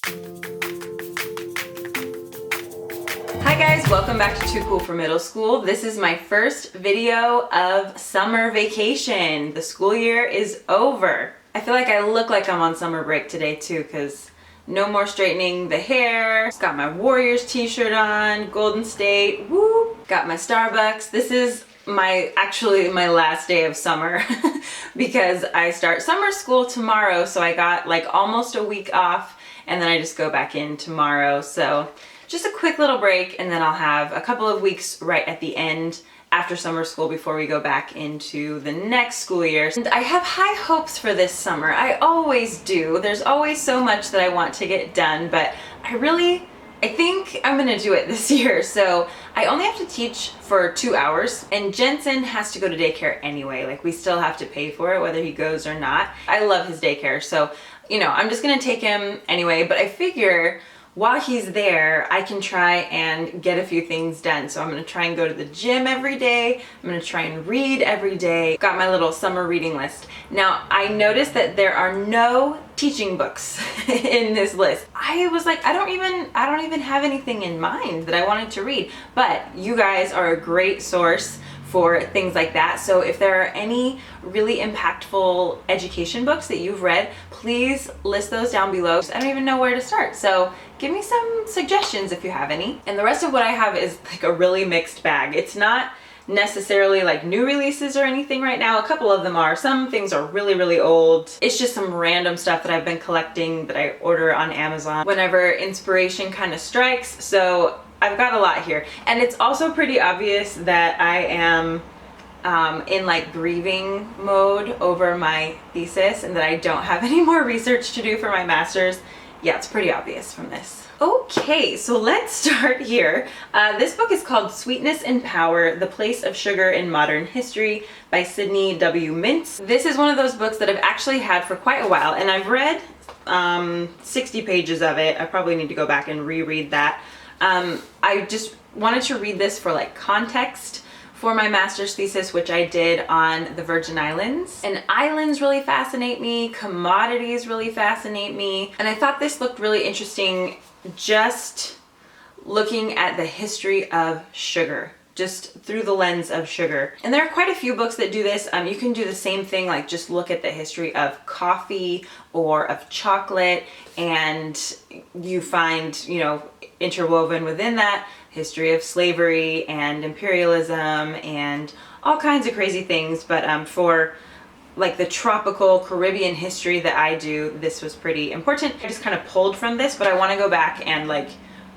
Hi guys, welcome back to Too Cool for Middle School. This is my first video of summer vacation. The school year is over. I feel like I look like I'm on summer break today too, because no more straightening the hair. Just got my Warriors t-shirt on, Golden State, woo! Got my Starbucks. This is actually my last day of summer because I start summer school tomorrow, so I got like almost a week off and then I just go back in tomorrow. So just a quick little break, and then I'll have a couple of weeks right at the end after summer school before we go back into the next school year. And I have high hopes for this summer. I always do. There's always so much that I want to get done, but I think I'm gonna do it this year. So I only have to teach for 2 hours, and Jensen has to go to daycare anyway. Like, we still have to pay for it whether he goes or not. I love his daycare, so I'm just gonna take him anyway, but I figure while he's there, I can try and get a few things done. So I'm gonna try and go to the gym every day. I'm gonna try and read every day. Got my little summer reading list. Now, I noticed that there are no teaching books in this list. I was like, I don't even have anything in mind that I wanted to read, but you guys are a great source for things like that. So if there are any really impactful education books that you've read, please list those down below. I don't even know where to start, so give me some suggestions if you have any. And the rest of what I have is like a really mixed bag. It's not necessarily like new releases or anything right now. A couple of them are. Some things are really, really old. It's just some random stuff that I've been collecting that I order on Amazon whenever inspiration kind of strikes. So I've got a lot here. And it's also pretty obvious that I am in like grieving mode over my thesis and that I don't have any more research to do for my master's. Yeah, it's pretty obvious from this. Okay, so let's start here. This book is called Sweetness and Power: The Place of Sugar in Modern History by Sydney W. Mintz. This is one of those books that I've actually had for quite a while, and I've read 60 pages of it. I probably need to go back and reread that. I just wanted to read this for like context for my master's thesis, which I did on the Virgin Islands. And islands really fascinate me, commodities really fascinate me, and I thought this looked really interesting just looking at the history of sugar, just through the lens of sugar. And there are quite a few books that do this. You can do the same thing, like just look at the history of coffee or of chocolate, and you find, interwoven within that history of slavery and imperialism and all kinds of crazy things. But for like the tropical Caribbean history that I do, this was pretty important. I just kind of pulled from this, but I want to go back and like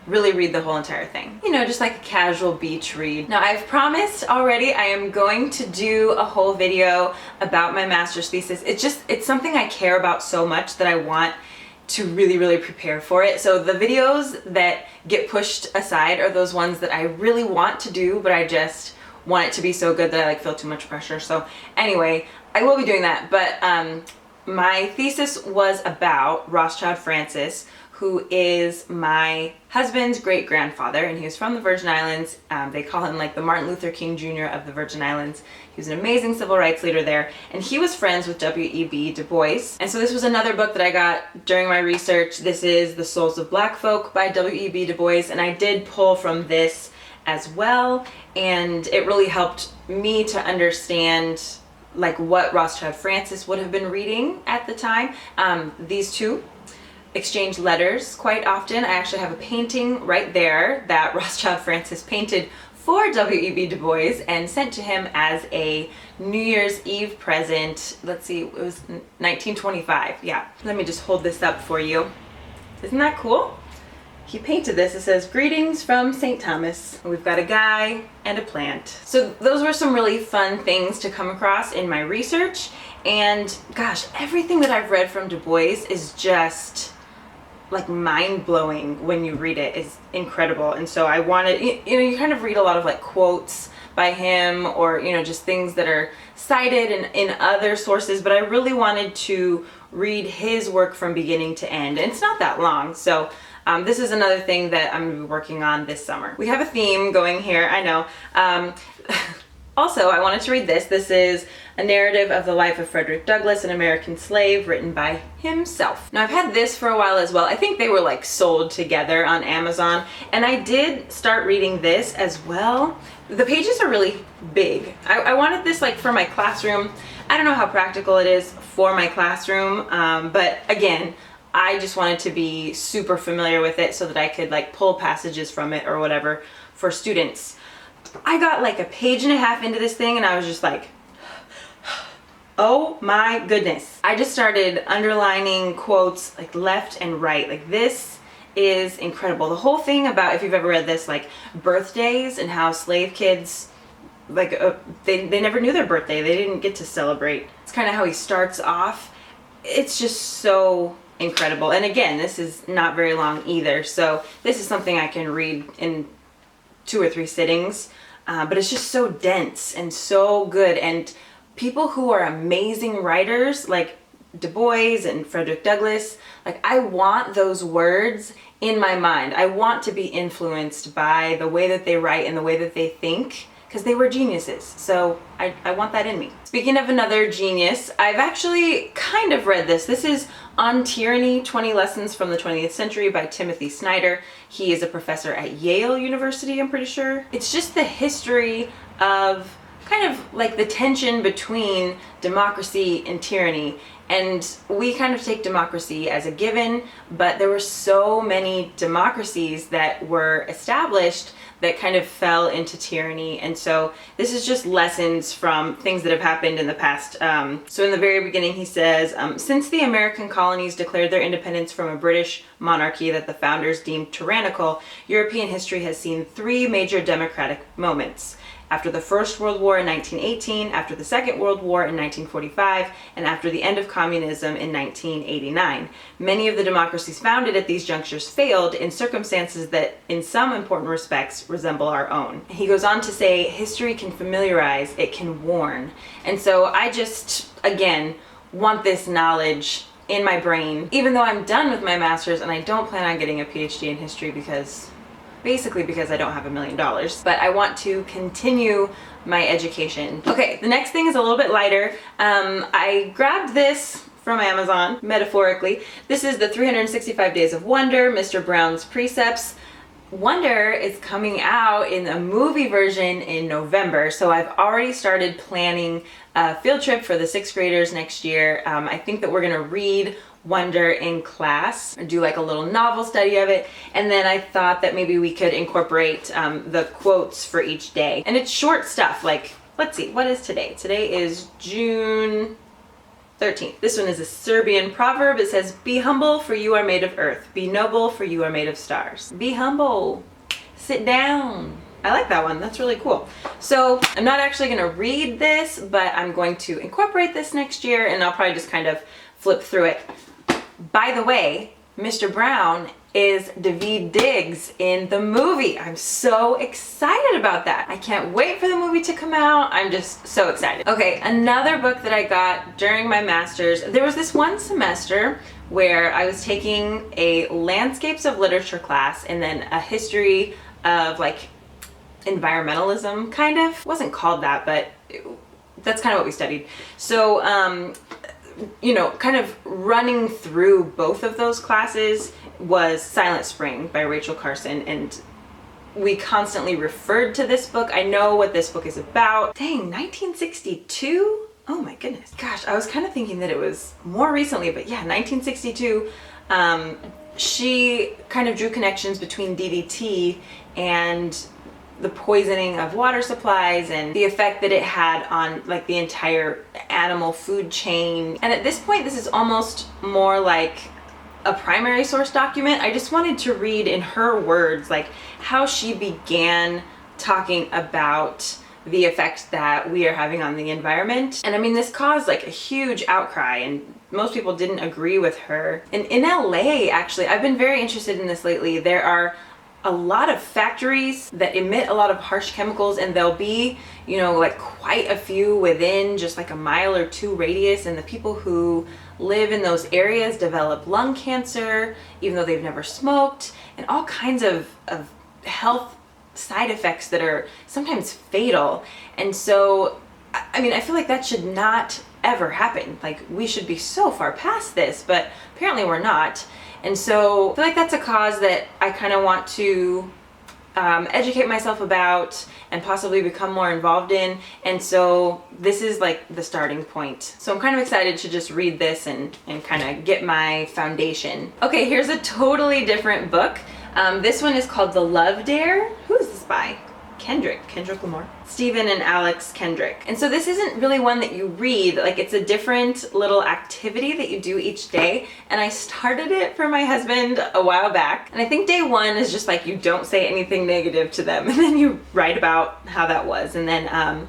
really read the whole entire thing. Just like a casual beach read. Now, I've promised already I am going to do a whole video about my master's thesis. It's something I care about so much that I want to really, really prepare for it. So the videos that get pushed aside are those ones that I really want to do, but I just want it to be so good that I like feel too much pressure. So anyway, I will be doing that, but my thesis was about Rothschild Francis, who is my husband's great-grandfather, and he was from the Virgin Islands. They call him like the Martin Luther King Jr. of the Virgin Islands. He was an amazing civil rights leader there, and he was friends with W.E.B. Du Bois. And so this was another book that I got during my research. This is The Souls of Black Folk by W.E.B. Du Bois, and I did pull from this as well, and it really helped me to understand like what Rothschild Francis would have been reading at the time. These two exchange letters quite often. I actually have a painting right there that Rothschild Francis painted for W.E.B. Du Bois and sent to him as a New Year's Eve present. Let's see, it was 1925. Yeah, let me just hold this up for you. Isn't that cool? He painted this. It says, "Greetings from St. Thomas." We've got a guy and a plant. So those were some really fun things to come across in my research. And gosh, everything that I've read from Du Bois is just like mind-blowing when you read it. Is incredible. And so I wanted, you kind of read a lot of like quotes by him, or just things that are cited in other sources, but I really wanted to read his work from beginning to end, and it's not that long. So this is another thing that I'm going to be working on this summer. We have a theme going here, I know. Also, I wanted to read this. This is a narrative of the life of Frederick Douglass, an American slave, written by himself. Now, I've had this for a while as well. I think they were like sold together on Amazon, and I did start reading this as well. The pages are really big. I wanted this like for my classroom. I don't know how practical it is for my classroom, but again, I just wanted to be super familiar with it so that I could like pull passages from it or whatever for students. I got like a page and a half into this thing and I was just like, oh my goodness. I just started underlining quotes like left and right. Like this is incredible. The whole thing about, if you've ever read this, like birthdays and how slave kids, like they never knew their birthday. They didn't get to celebrate. It's kind of how he starts off. It's just so incredible. And again, this is not very long either. So this is something I can read in 2 or 3 sittings. But it's just so dense and so good. And people who are amazing writers like Du Bois and Frederick Douglass, like I want those words in my mind. I want to be influenced by the way that they write and the way that they think, because they were geniuses. So I want that in me. Speaking of another genius, I've actually kind of read this. This is On Tyranny, 20 Lessons from the 20th Century by Timothy Snyder. He is a professor at Yale University, I'm pretty sure. It's just the history of kind of like the tension between democracy and tyranny. And we kind of take democracy as a given, but there were so many democracies that were established that kind of fell into tyranny. And so this is just lessons from things that have happened in the past. So in the very beginning he says, since the American colonies declared their independence from a British monarchy that the founders deemed tyrannical, European history has seen 3 major democratic moments. After the First World War in 1918, after the Second World War in 1945, and after the end of communism in 1989. Many of the democracies founded at these junctures failed in circumstances that, in some important respects, resemble our own. He goes on to say, history can familiarize, it can warn. And so I just, again, want this knowledge in my brain, even though I'm done with my master's and I don't plan on getting a PhD in history basically because I don't have $1 million, but I want to continue my education. Okay, the next thing is a little bit lighter. I grabbed this from Amazon, metaphorically. This is the 365 Days of Wonder, Mr. Brown's Precepts. Wonder is coming out in a movie version in November, so I've already started planning a field trip for the 6th graders next year. I think that we're gonna read Wonder in class and do like a little novel study of it, and then I thought that maybe we could incorporate the quotes for each day. And it's short stuff, like, let's see, what is today? Today is June 13th. This one is a Serbian proverb. It says, be humble, for you are made of earth. Be noble, for you are made of stars. Be humble. Sit down. I like that one. That's really cool. So I'm not actually going to read this, but I'm going to incorporate this next year, and I'll probably just kind of flip through it. By the way, Mr. Brown is Daveed Diggs in the movie. I'm so excited about that. I can't wait for the movie to come out. I'm just so excited. Okay, another book that I got during my master's. There was this one semester where I was taking a landscapes of literature class and then a history of like environmentalism, kind of. It wasn't called that, but that's kind of what we studied. So, you know, kind of running through both of those classes was Silent Spring by Rachel Carson, and we constantly referred to this book. I know what this book is about. Dang, 1962? Oh my goodness. Gosh, I was kind of thinking that it was more recently, but yeah, 1962. She kind of drew connections between DDT and the poisoning of water supplies and the effect that it had on like the entire animal food chain. And at this point, this is almost more like a primary source document. I just wanted to read in her words, like how she began talking about the effect that we are having on the environment. And I mean, this caused like a huge outcry, and most people didn't agree with her. And in LA, actually, I've been very interested in this lately. There are a lot of factories that emit a lot of harsh chemicals, and there'll be, you know, like quite a few within just like a mile or 2 radius, and the people who live in those areas develop lung cancer even though they've never smoked, and all kinds of health side effects that are sometimes fatal. And so, I mean, I feel like that should not ever happen. Like, we should be so far past this, but apparently we're not. And so I feel like that's a cause that I kind of want to educate myself about and possibly become more involved in. And so this is like the starting point. So I'm kind of excited to just read this and kind of get my foundation. Okay, here's a totally different book. This one is called The Love Dare. Who is this by? Kendrick Lamar. Stephen and Alex Kendrick. And so this isn't really one that you read, like it's a different little activity that you do each day. And I started it for my husband a while back. And I think day one is just like you don't say anything negative to them and then you write about how that was. And then on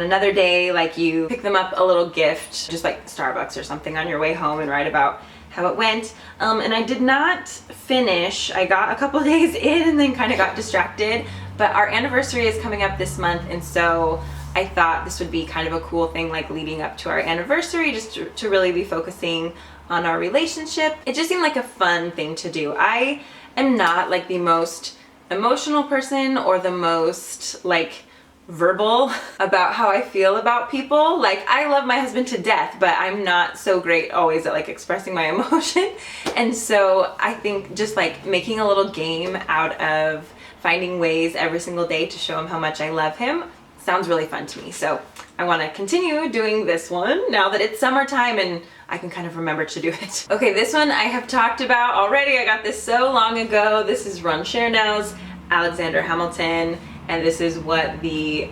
another day, like you pick them up a little gift, just like Starbucks or something on your way home and write about how it went. And I did not finish. I got a couple days in and then kind of got distracted. But our anniversary is coming up this month, and so I thought this would be kind of a cool thing, like leading up to our anniversary, just to really be focusing on our relationship. It just seemed like a fun thing to do. I am not like the most emotional person or the most like verbal about how I feel about people. Like, I love my husband to death, but I'm not so great always at like expressing my emotion. And so I think just like making a little game out of finding ways every single day to show him how much I love him sounds really fun to me. So I want to continue doing this one now that it's summertime and I can kind of remember to do it. Okay, this one I have talked about already. I got this so long ago. This is Ron Chernow's Alexander Hamilton, and this is what the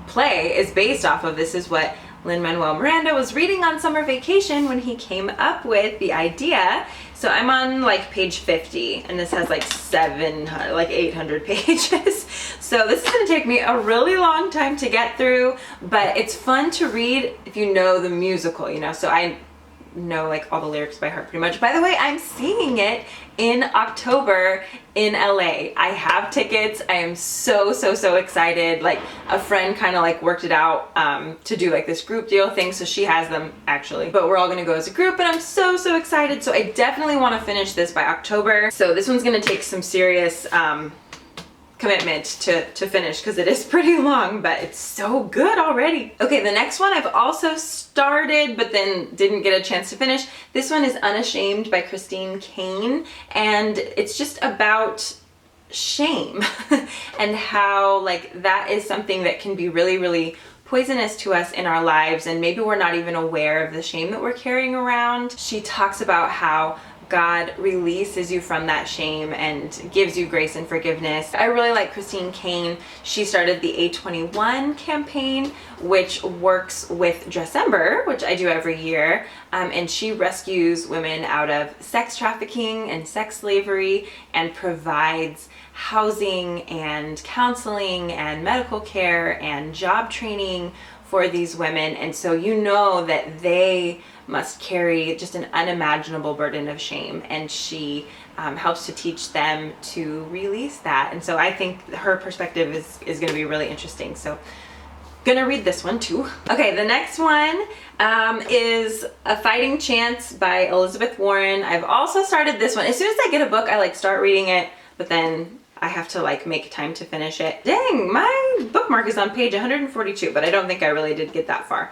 play is based off of. This is what Lin-Manuel Miranda was reading on summer vacation when he came up with the idea. So I'm on like page 50 and this has like 800 pages. So this is gonna take me a really long time to get through, but it's fun to read if you know the musical, you know? So I know like all the lyrics by heart pretty much. By the way, I'm seeing it in October in LA. I have tickets. I am so excited. Like, a friend kind of like worked it out to do like this group deal thing, so she has them actually, but we're all gonna go as a group and I'm so excited. So I definitely want to finish this by October. So this one's gonna take some serious commitment to finish because it is pretty long, but it's so good already. Okay, the next one I've also started but then didn't get a chance to finish. This one is Unashamed by Christine Caine, and it's just about shame and how like that is something that can be really poisonous to us in our lives, and maybe we're not even aware of the shame that we're carrying around. She talks about how God releases you from that shame and gives you grace and forgiveness. I really like Christine Caine. She started the A21 campaign, which works with Dressember, which I do every year, and she rescues women out of sex trafficking and sex slavery and provides housing and counseling and medical care and job training for these women. And so you know that they must carry just an unimaginable burden of shame, and she helps to teach them to release that. And so I think her perspective is going to be really interesting. So gonna read this one too. Okay, the next one is A Fighting Chance by Elizabeth Warren. I've also started this one. As soon as I get a book, I like start reading it, but then I have to like make time to finish it. Dang, my bookmark is on page 142, but I don't think I really did get that far.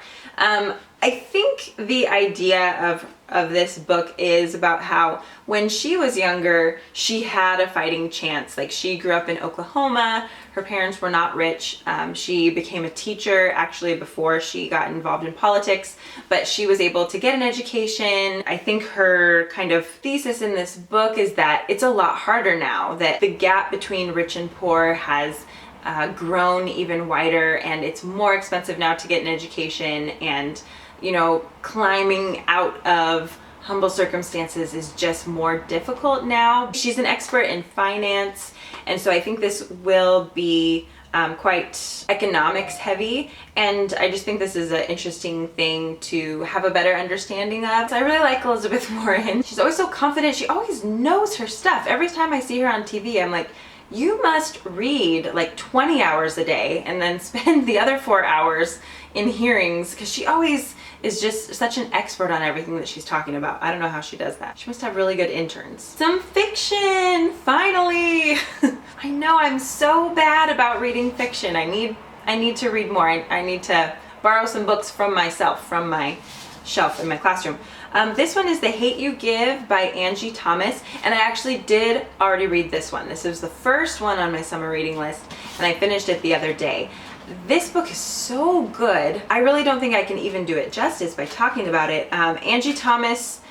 I think the idea of this book is about how when she was younger, she had a fighting chance. Like, she grew up in Oklahoma. Her parents were not rich. She became a teacher actually before she got involved in politics, but she was able to get an education. I think her kind of thesis in this book is that it's a lot harder now, that the gap between rich and poor has grown even wider, and it's more expensive now to get an education, and you know, climbing out of humble circumstances is just more difficult now. She's an expert in finance, and so I think this will be quite economics heavy, and I just think this is an interesting thing to have a better understanding of. So I really like Elizabeth Warren. She's always so confident. She always knows her stuff. Every time I see her on TV, I'm like, you must read like 20 hours a day and then spend the other 4 hours in hearings, because she always is just such an expert on everything that she's talking about. I don't know how she does that. She must have really good interns. Some fiction, finally. I know I'm so bad about reading fiction. I need to read more. I need to borrow some books from myself, from my shelf in my classroom. This one is The Hate U Give by Angie Thomas, and I actually did already read this one. This was the first one on my summer reading list, and I finished it the other day. This book is so good. I really don't think I can even do it justice by talking about it. Angie Thomas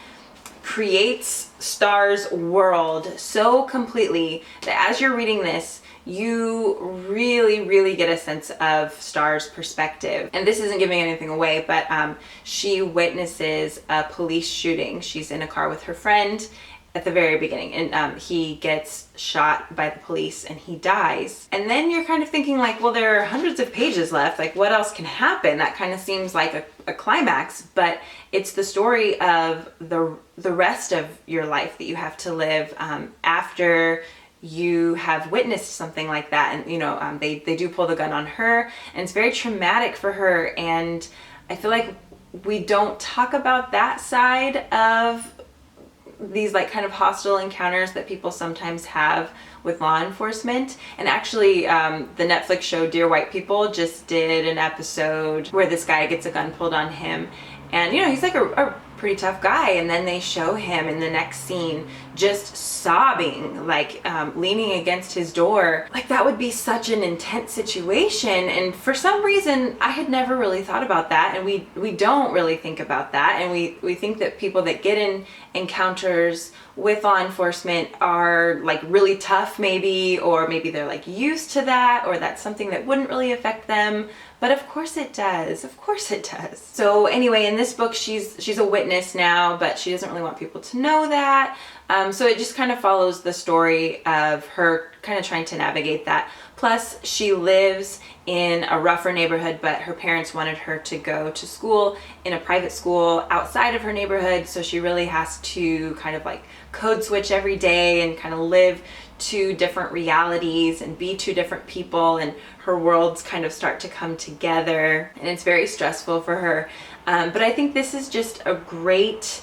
creates Star's world so completely that as you're reading this, you really get a sense of Star's perspective. And this isn't giving anything away, but she witnesses a police shooting. She's in a car with her friend at the very beginning, and he gets shot by the police and he dies. And then you're kind of thinking like, well, there are hundreds of pages left, like what else can happen? That kind of seems like a climax, but it's the story of the rest of your life that you have to live after you have witnessed something like that. And you know, they do pull the gun on her, and it's very traumatic for her, and I feel like we don't talk about that side of these like kind of hostile encounters that people sometimes have with law enforcement. And actually the Netflix show Dear White People just did an episode where this guy gets a gun pulled on him, and you know, he's like a pretty tough guy, and then they show him in the next scene just sobbing, like leaning against his door. Like that would be such an intense situation, and for some reason I had never really thought about that, and we don't really think about that, and we think that people that get in encounters with law enforcement are like really tough maybe, or maybe they're like used to that, or that's something that wouldn't really affect them. But of course it does. Of course it does. So anyway, in this book, she's a witness now, but she doesn't really want people to know that. So it just kind of follows the story of her kind of trying to navigate that. Plus, she lives in a rougher neighborhood, but her parents wanted her to go to school in a private school outside of her neighborhood. So she really has to kind of like code switch every day and kind of live two different realities and be two different people, and her worlds kind of start to come together, and it's very stressful for her. But I think this is just a great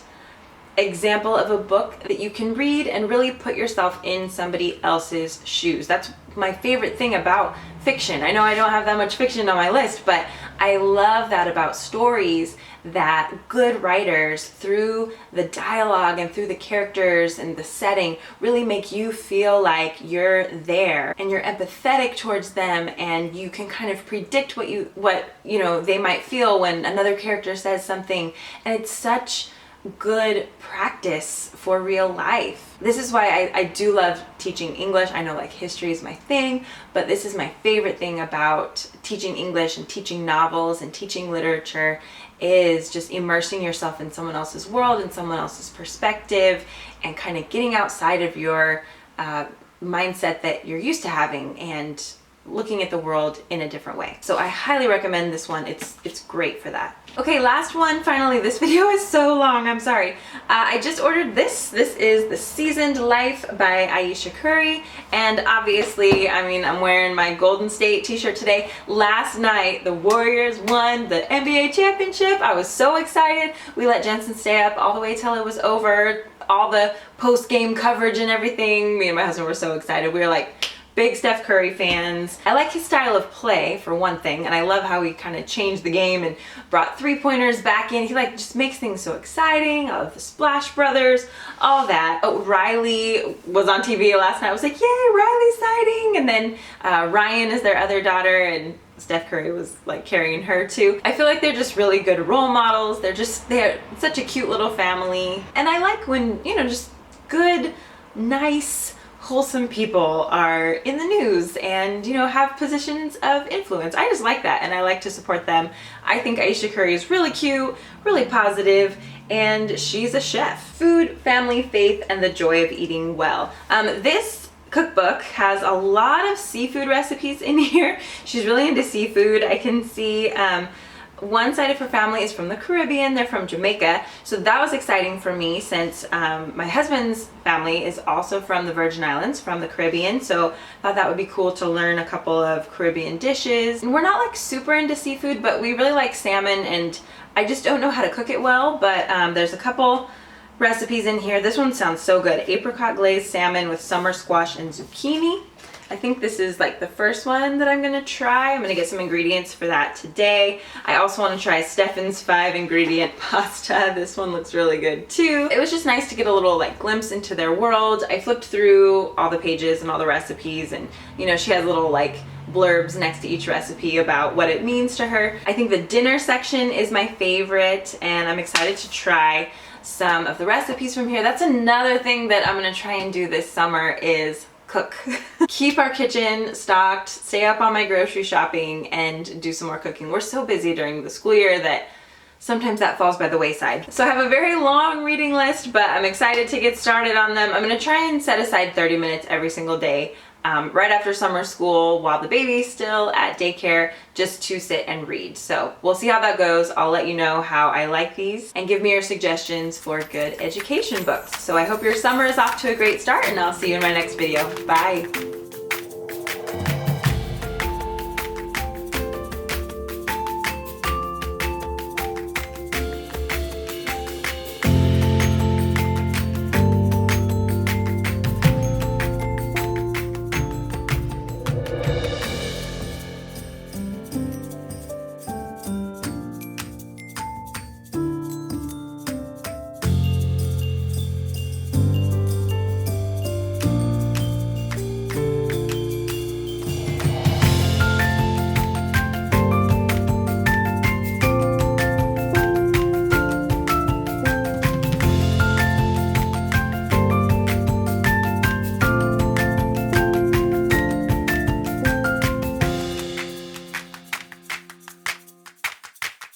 example of a book that you can read and really put yourself in somebody else's shoes. That's my favorite thing about fiction. I know I don't have that much fiction on my list, but I love that about stories, that good writers, through the dialogue and through the characters and the setting, really make you feel like you're there and you're empathetic towards them, and you can kind of predict what you know they might feel when another character says something. And it's such good practice for real life. This is why I do love teaching English. I know like history is my thing, but this is my favorite thing about teaching English and teaching novels and teaching literature, is just immersing yourself in someone else's world and someone else's perspective, and kind of getting outside of your mindset that you're used to having and looking at the world in a different way. So I highly recommend this one. It's great for that. Okay, last one. Finally, this video is so long, I'm sorry. I just ordered this. This is The Seasoned Life by Ayesha Curry, and obviously, I mean, I'm wearing my Golden State t-shirt today. Last night, the Warriors won the NBA championship. I was so excited. We let Jensen stay up all the way till it was over. All the post-game coverage and everything. Me and my husband were so excited. We were like big Steph Curry fans. I like his style of play, for one thing, and I love how he kind of changed the game and brought three-pointers back in. He like just makes things so exciting. I love the Splash Brothers, all that. Oh, Riley was on TV last night. I was like, yay, Riley sighting! And then Ryan is their other daughter, and Steph Curry was like carrying her too. I feel like they're just really good role models. They're such a cute little family. And I like when, you know, just good, nice, wholesome people are in the news and, you know, have positions of influence. I just like that, and I like to support them. I think Ayesha Curry is really cute, really positive, and she's a chef. Food, family, faith, and the joy of eating well. This cookbook has a lot of seafood recipes in here. She's really into seafood. I can see One side of her family is from the Caribbean. They're from Jamaica. So that was exciting for me since my husband's family is also from the Virgin Islands, from the Caribbean. So I thought that would be cool to learn a couple of Caribbean dishes. And we're not like super into seafood, but we really like salmon, and I just don't know how to cook it well. But there's a couple recipes in here. This one sounds so good. Apricot glazed salmon with summer squash and zucchini. I think this is like the first one that I'm gonna try. I'm gonna get some ingredients for that today. I also wanna try Stefan's 5-ingredient pasta. This one looks really good too. It was just nice to get a little like glimpse into their world. I flipped through all the pages and all the recipes, and you know, she has little like blurbs next to each recipe about what it means to her. I think the dinner section is my favorite, and I'm excited to try some of the recipes from here. That's another thing that I'm gonna try and do this summer is cook. Keep our kitchen stocked, stay up on my grocery shopping, and do some more cooking. We're so busy during the school year that sometimes that falls by the wayside. So I have a very long reading list, but I'm excited to get started on them. I'm gonna try and set aside 30 minutes every single day right after summer school while the baby's still at daycare, just to sit and read. So we'll see how that goes. I'll let you know how I like these, and give me your suggestions for good education books. So I hope your summer is off to a great start, and I'll see you in my next video. Bye.